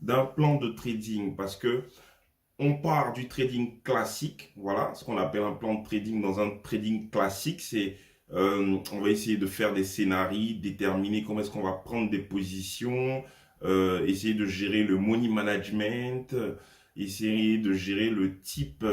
d'un plan de trading parce que on part du trading classique, voilà, ce qu'on appelle un plan de trading. Dans un trading classique, c'est on va essayer de faire des scénarios, déterminer comment est-ce qu'on va prendre des positions, essayer de gérer le money management, essayer de gérer le type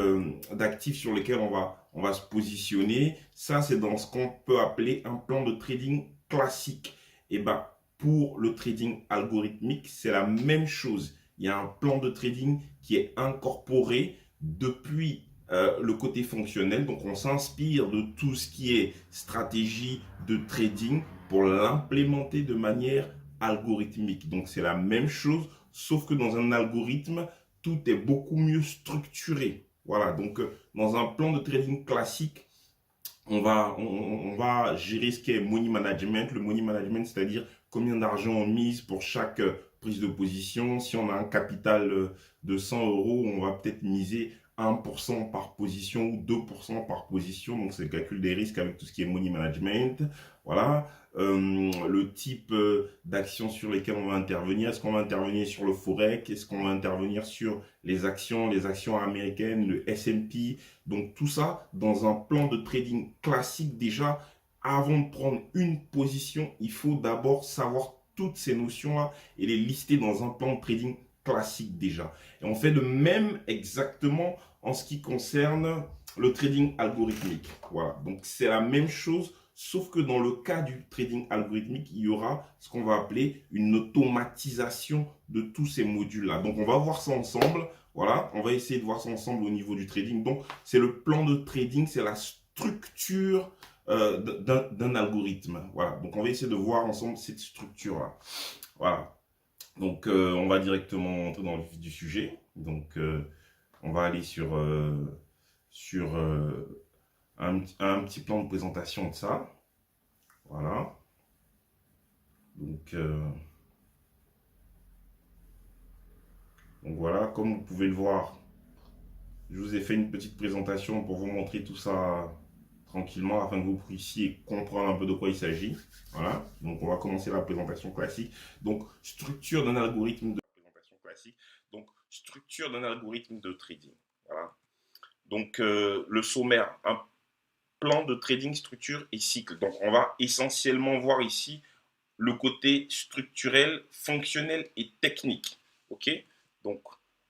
d'actifs sur lesquels on va se positionner. Ça, c'est dans ce qu'on peut appeler un plan de trading classique. Et ben, pour le trading algorithmique, c'est la même chose. Il y a un plan de trading qui est incorporé depuis le côté fonctionnel. Donc, on s'inspire de tout ce qui est stratégie de trading pour l'implémenter de manière algorithmique. Donc, c'est la même chose, sauf que dans un algorithme, tout est beaucoup mieux structuré. Voilà, donc dans un plan de trading classique, on va gérer ce qui est money management. Le money management, c'est-à-dire combien d'argent on mise pour chaque prise de position. Si on a un capital de 100 euros, on va peut-être miser 1% par position ou 2% par position. Donc, c'est le calcul des risques avec tout ce qui est money management. Voilà. Le type d'actions sur lesquelles on va intervenir. Est-ce qu'on va intervenir sur le Forex? Est-ce qu'on va intervenir sur les actions américaines, le S&P? Donc, tout ça dans un plan de trading classique déjà. Avant de prendre une position, il faut d'abord savoir toutes ces notions-là et les lister dans un plan de trading classique déjà. Et on fait de même exactement en ce qui concerne le trading algorithmique. Voilà, donc c'est la même chose, sauf que dans le cas du trading algorithmique, il y aura ce qu'on va appeler une automatisation de tous ces modules-là. Donc on va voir ça ensemble. Voilà, on va essayer de voir ça ensemble au niveau du trading. Donc c'est le plan de trading, c'est la structure d'un algorithme. Voilà, donc on va essayer de voir ensemble cette structure-là. Voilà, donc on va directement entrer dans le vif du sujet. Donc on va aller sur un petit plan de présentation de ça. Voilà. Donc voilà, comme vous pouvez le voir, je vous ai fait une petite présentation pour vous montrer tout ça tranquillement afin que vous puissiez comprendre un peu de quoi il s'agit. Voilà, donc on va commencer la présentation classique. Donc, structure d'un algorithme de présentation classique. Donc, structure d'un algorithme de trading. Voilà. Donc, le sommaire, un plan de trading, structure et cycle. Donc, on va essentiellement voir ici le côté structurel, fonctionnel et technique. Ok? Donc,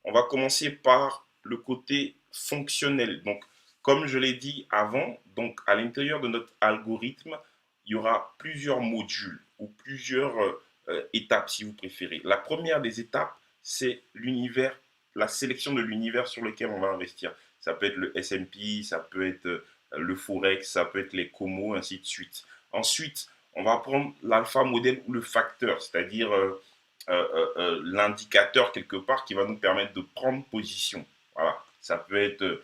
on va commencer par le côté fonctionnel. Donc, comme je l'ai dit avant, donc à l'intérieur de notre algorithme, il y aura plusieurs modules ou plusieurs étapes, si vous préférez. La première des étapes, c'est l'univers, la sélection de l'univers sur lequel on va investir. Ça peut être le S&P, ça peut être le Forex, ça peut être les Comos, ainsi de suite. Ensuite, on va prendre l'alpha modèle ou le facteur, c'est-à-dire l'indicateur quelque part qui va nous permettre de prendre position. Voilà, ça peut être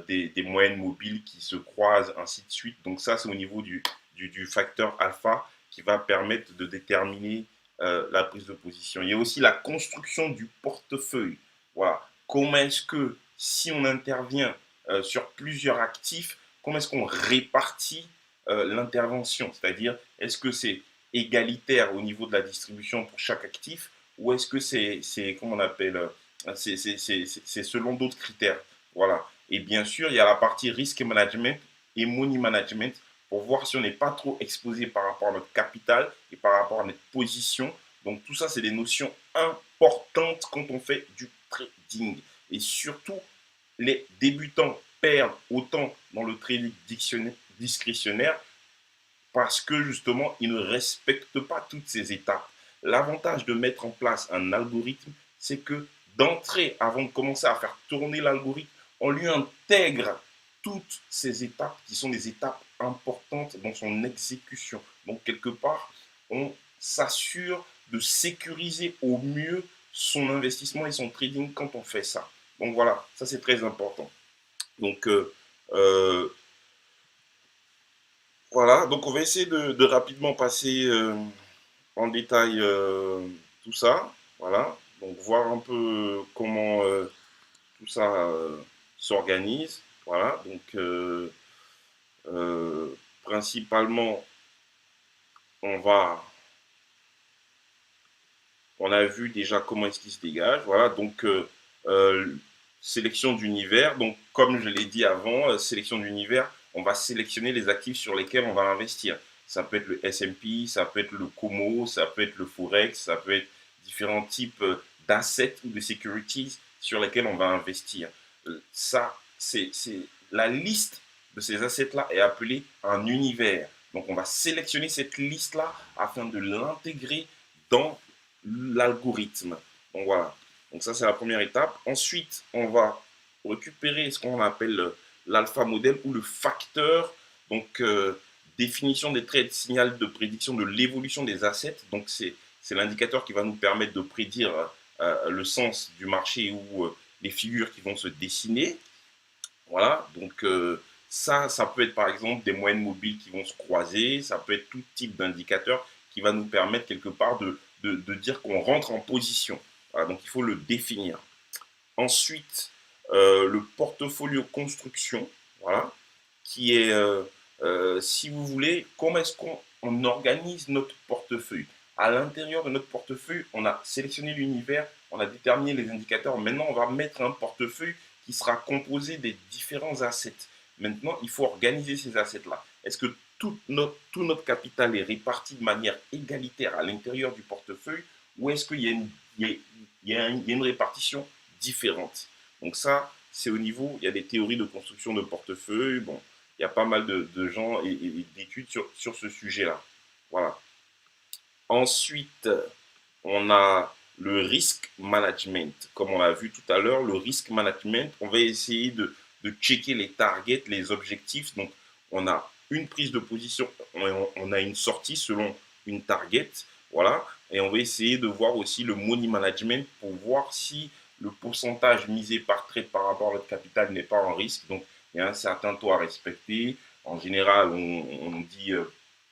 des moyennes mobiles qui se croisent, ainsi de suite. Donc ça, c'est au niveau du facteur alpha qui va permettre de déterminer la prise de position. Il y a aussi la construction du portefeuille. Voilà, comment est-ce que si on intervient sur plusieurs actifs, comment est-ce qu'on répartit l'intervention? C'est-à-dire, est-ce que c'est égalitaire au niveau de la distribution pour chaque actif ou est-ce que c'est comment on appelle, c'est selon d'autres critères? Voilà. Et bien sûr, il y a la partie risk management et money management pour voir si on n'est pas trop exposé par rapport à notre capital et par rapport à notre position. Donc tout ça, c'est des notions importantes quand on fait du trading. Et surtout, les débutants perdent autant dans le trading discrétionnaire parce que justement, ils ne respectent pas toutes ces étapes. L'avantage de mettre en place un algorithme, c'est que d'entrée, avant de commencer à faire tourner l'algorithme, on lui intègre toutes ces étapes qui sont des étapes importantes dans son exécution. Donc, quelque part, on s'assure de sécuriser au mieux son investissement et son trading quand on fait ça. Donc voilà, ça c'est très important. Donc euh, voilà, donc on va essayer de rapidement passer en détail tout ça. Voilà, donc voir un peu comment tout ça s'organise. Voilà, donc euh, principalement, on va, on a vu déjà comment est-ce qu'il se dégage. Voilà, donc euh, sélection d'univers. Donc comme je l'ai dit avant, sélection d'univers, on va sélectionner les actifs sur lesquels on va investir. Ça peut être le S&P, ça peut être le Como, ça peut être le Forex, ça peut être différents types d'assets ou de securities sur lesquels on va investir. Ça, c'est la liste de ces assets-là est appelée un univers. Donc on va sélectionner cette liste-là afin de l'intégrer dans l'algorithme. Donc voilà. Donc ça, c'est la première étape. Ensuite, on va récupérer ce qu'on appelle l'alpha modèle ou le facteur. Donc, définition des trades, signal de prédiction de l'évolution des assets. Donc, c'est l'indicateur qui va nous permettre de prédire le sens du marché ou les figures qui vont se dessiner. Voilà. Donc, ça peut être par exemple des moyennes mobiles qui vont se croiser. Ça peut être tout type d'indicateur qui va nous permettre quelque part de dire qu'on rentre en position. Voilà, donc il faut le définir. Ensuite, le portfolio construction, voilà, qui est, si vous voulez, comment est-ce qu'on organise notre portefeuille. À l'intérieur de notre portefeuille, on a sélectionné l'univers, on a déterminé les indicateurs. Maintenant, on va mettre un portefeuille qui sera composé des différents assets. Maintenant, il faut organiser ces assets-là. Est-ce que tout notre capital est réparti de manière égalitaire à l'intérieur du portefeuille ou est-ce qu'il y a une répartition différente? Donc ça, c'est au niveau, il y a des théories de construction de portefeuille. Bon, il y a pas mal de gens et d'études sur ce sujet-là. Voilà. Ensuite, on a le risk management. Comme on l'a vu tout à l'heure, le risk management, on va essayer de checker les targets, les objectifs. Donc, on a une prise de position, on a une sortie selon une target. Voilà. Et on va essayer de voir aussi le money management pour voir si le pourcentage misé par trade par rapport à notre capital n'est pas en risque. Donc, il y a un certain taux à respecter. En général, on dit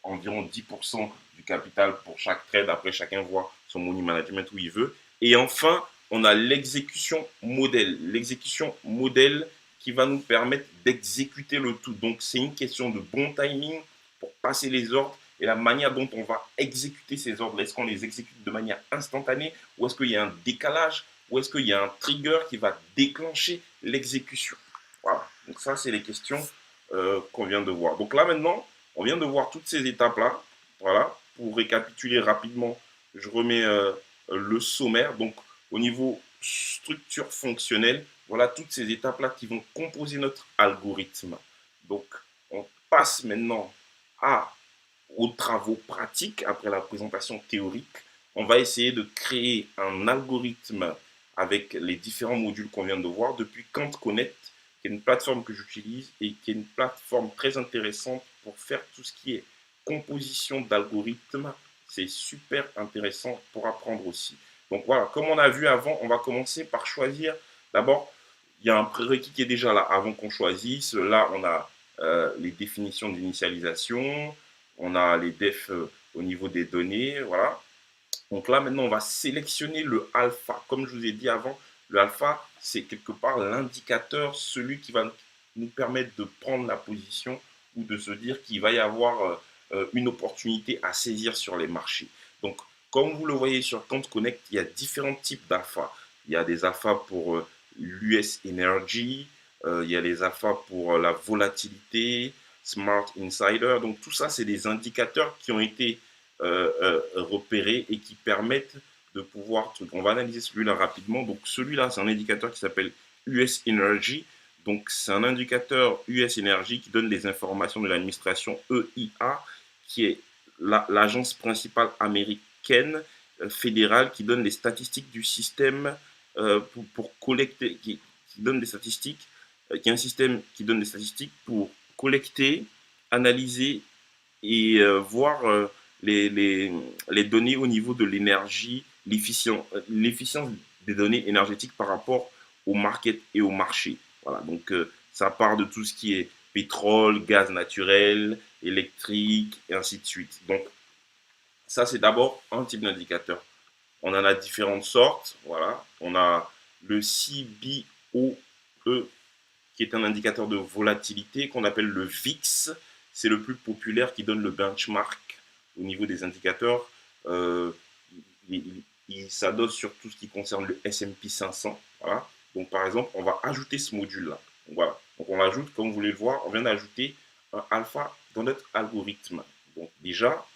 environ 10% du capital pour chaque trade. Après, chacun voit son money management où il veut. Et enfin, on a l'exécution modèle. L'exécution modèle qui va nous permettre d'exécuter le tout. Donc, c'est une question de bon timing pour passer les ordres et la manière dont on va exécuter ces ordres. Est-ce qu'on les exécute de manière instantanée ou est-ce qu'il y a un décalage ou est-ce qu'il y a un trigger qui va déclencher l'exécution? Voilà. Donc, ça, c'est les questions qu'on vient de voir. Donc là, maintenant, on vient de voir toutes ces étapes-là. Voilà. Pour récapituler rapidement, je remets le sommaire. Donc, au niveau structure fonctionnelle, voilà toutes ces étapes-là qui vont composer notre algorithme. Donc, on passe maintenant aux travaux pratiques après la présentation théorique. On va essayer de créer un algorithme avec les différents modules qu'on vient de voir depuis Kant Connect, qui est une plateforme que j'utilise et qui est une plateforme très intéressante pour faire tout ce qui est composition d'algorithmes. C'est super intéressant pour apprendre aussi. Donc voilà, comme on a vu avant, on va commencer par choisir. D'abord, il y a un prérequis qui est déjà là avant qu'on choisisse. Là, on a les définitions d'initialisation, on a les defs au niveau des données, voilà. Donc là, maintenant, on va sélectionner le alpha. Comme je vous ai dit avant, le alpha, c'est quelque part l'indicateur, celui qui va nous permettre de prendre la position ou de se dire qu'il va y avoir une opportunité à saisir sur les marchés. Donc, comme vous le voyez sur Kant Connect, il y a différents types d'alpha. Il y a des alphas pour l'US Energy, il y a les alphas pour la volatilité, Smart Insider. Donc, tout ça, c'est des indicateurs qui ont été repérés et qui permettent de pouvoir. On va analyser celui-là rapidement. Donc, celui-là, c'est un indicateur qui s'appelle US Energy. Donc, c'est un indicateur US Energy qui donne les informations de l'administration EIA, qui est l'agence principale américaine fédérale qui donne les statistiques du système pour collecter, qui donne des statistiques, qui est un système qui donne des statistiques pour collecter, analyser et voir les données au niveau de l'énergie, l'efficience des données énergétiques par rapport au market et au marché. Voilà, donc ça part de tout ce qui est pétrole, gaz naturel, électrique, et ainsi de suite. Donc ça, c'est d'abord un type d'indicateur. On en a différentes sortes. Voilà, on a le CBOE, qui est un indicateur de volatilité qu'on appelle le VIX. C'est le plus populaire qui donne le benchmark au niveau des indicateurs. Euh, il s'adosse sur tout ce qui concerne le S&P 500. Voilà. Donc, par exemple, on va ajouter ce module-là. Donc, voilà. Donc, on ajoute, comme vous voulez le voir, on vient d'ajouter un alpha dans notre algorithme. Donc, déjà,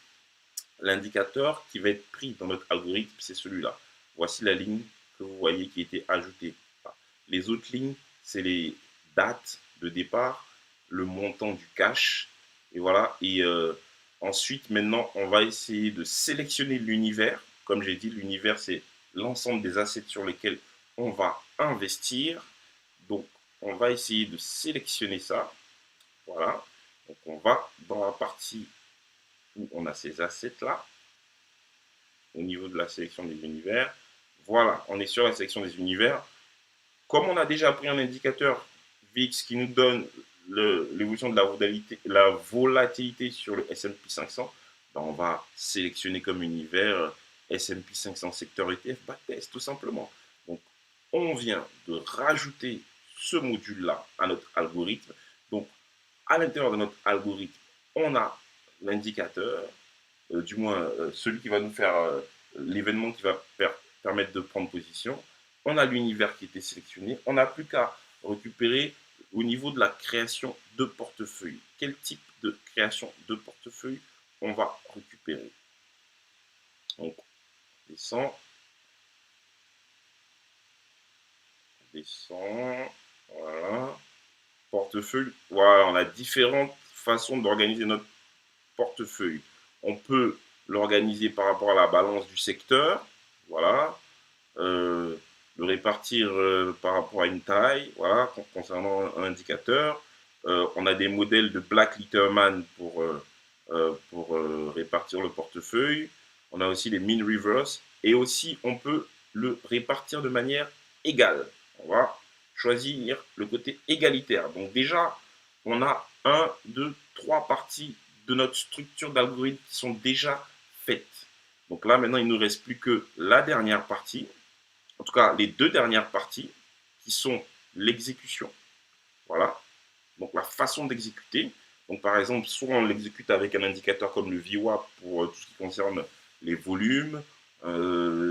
l'indicateur qui va être pris dans notre algorithme, c'est celui-là. Voici la ligne que vous voyez qui a été ajoutée. Les autres lignes, c'est les dates de départ, le montant du cash. Et voilà. Et ensuite, maintenant, on va essayer de sélectionner l'univers. Comme j'ai dit, l'univers, c'est l'ensemble des assets sur lesquels on va investir. Donc, on va essayer de sélectionner ça. Voilà. Donc, on va dans la partie où on a ces assets-là, au niveau de la sélection des univers. Voilà, on est sur la sélection des univers. Comme on a déjà pris un indicateur VIX qui nous donne l'évolution de la volatilité sur le S&P 500, ben on va sélectionner comme univers S&P 500 secteur ETF backtest, tout simplement. Donc, on vient de rajouter ce module-là à notre algorithme. Donc, à l'intérieur de notre algorithme, on a l'indicateur, du moins celui qui va nous faire l'événement qui va permettre de prendre position. On a l'univers qui était sélectionné. On n'a plus qu'à récupérer au niveau de la création de portefeuille. Quel type de création de portefeuille on va récupérer? Donc, on descend, voilà. Portefeuille, voilà, on a différentes façons d'organiser notre portefeuille. On peut l'organiser par rapport à la balance du secteur, voilà, le répartir par rapport à une taille, voilà, concernant un indicateur. On a des modèles de Black Litterman pour répartir le portefeuille. On a aussi les mean reverse et aussi on peut le répartir de manière égale. On va choisir le côté égalitaire. Donc déjà, on a 1, 2, 3 parties de notre structure d'algorithme qui sont déjà faites. Donc là, maintenant, il ne nous reste plus que la dernière partie, en tout cas les deux dernières parties, qui sont l'exécution. Voilà, donc la façon d'exécuter. Donc par exemple, soit on l'exécute avec un indicateur comme le VWAP pour tout ce qui concerne les volumes,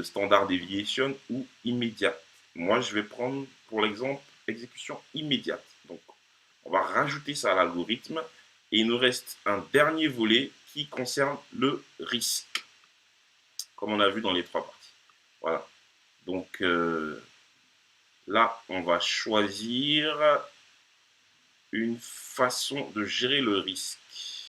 standard deviation ou immédiate. Moi, je vais prendre pour l'exemple exécution immédiate. Donc on va rajouter ça à l'algorithme et il nous reste un dernier volet qui concerne le risque, comme on a vu dans les trois parties. Voilà. Donc là, on va choisir une façon de gérer le risque.